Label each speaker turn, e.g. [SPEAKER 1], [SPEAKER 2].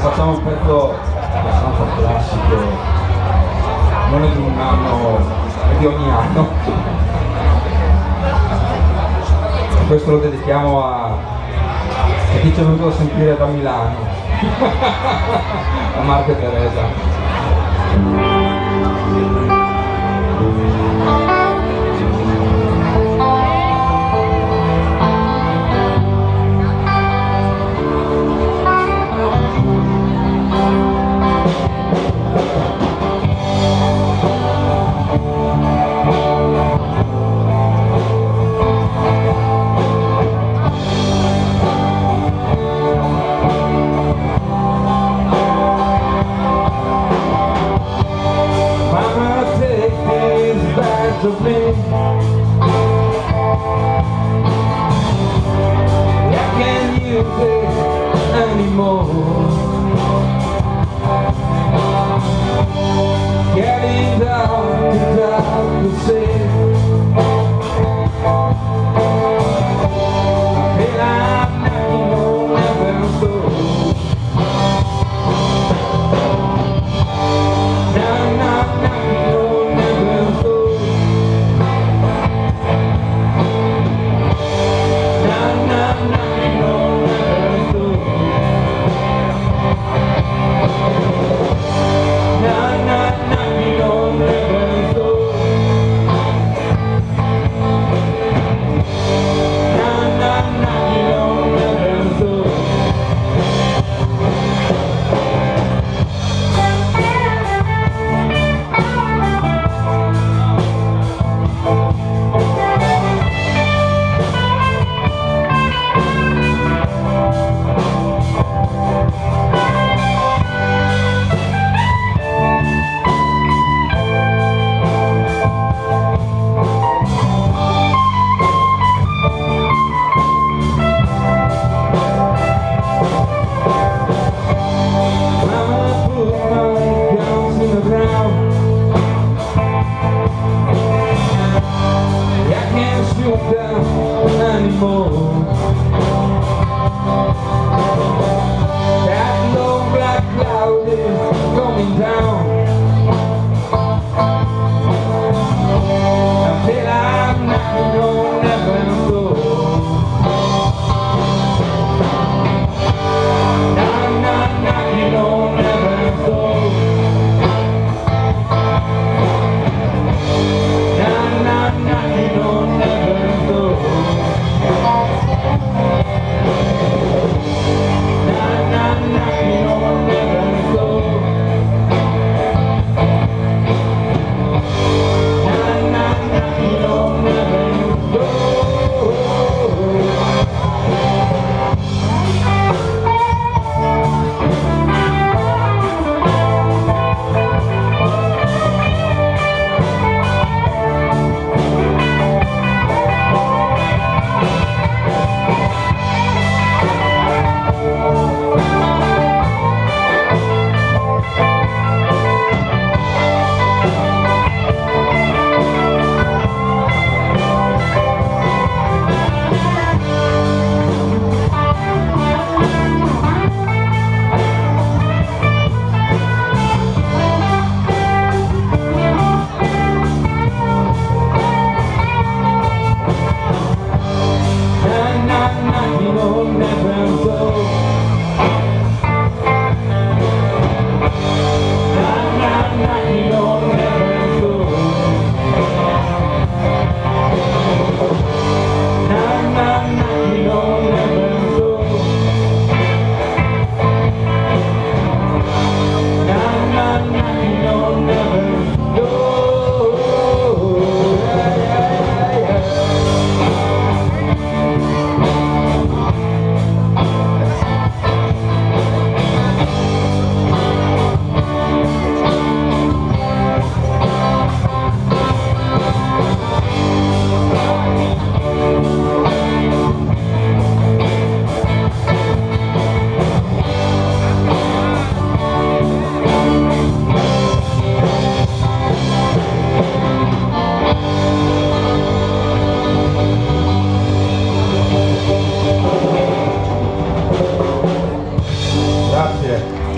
[SPEAKER 1] facciamo un pezzo abbastanza classico, non è di un anno, è di ogni anno. Questo lo dedichiamo a chi ci è venuto a sentire da Milano, a Marco e Teresa. Of me, I can't use it anymore. Getting down to see. That long black cloud is coming down until I'm knocking on heaven's door. Knocking on heaven's door. Knocking on heaven's door. Grazie.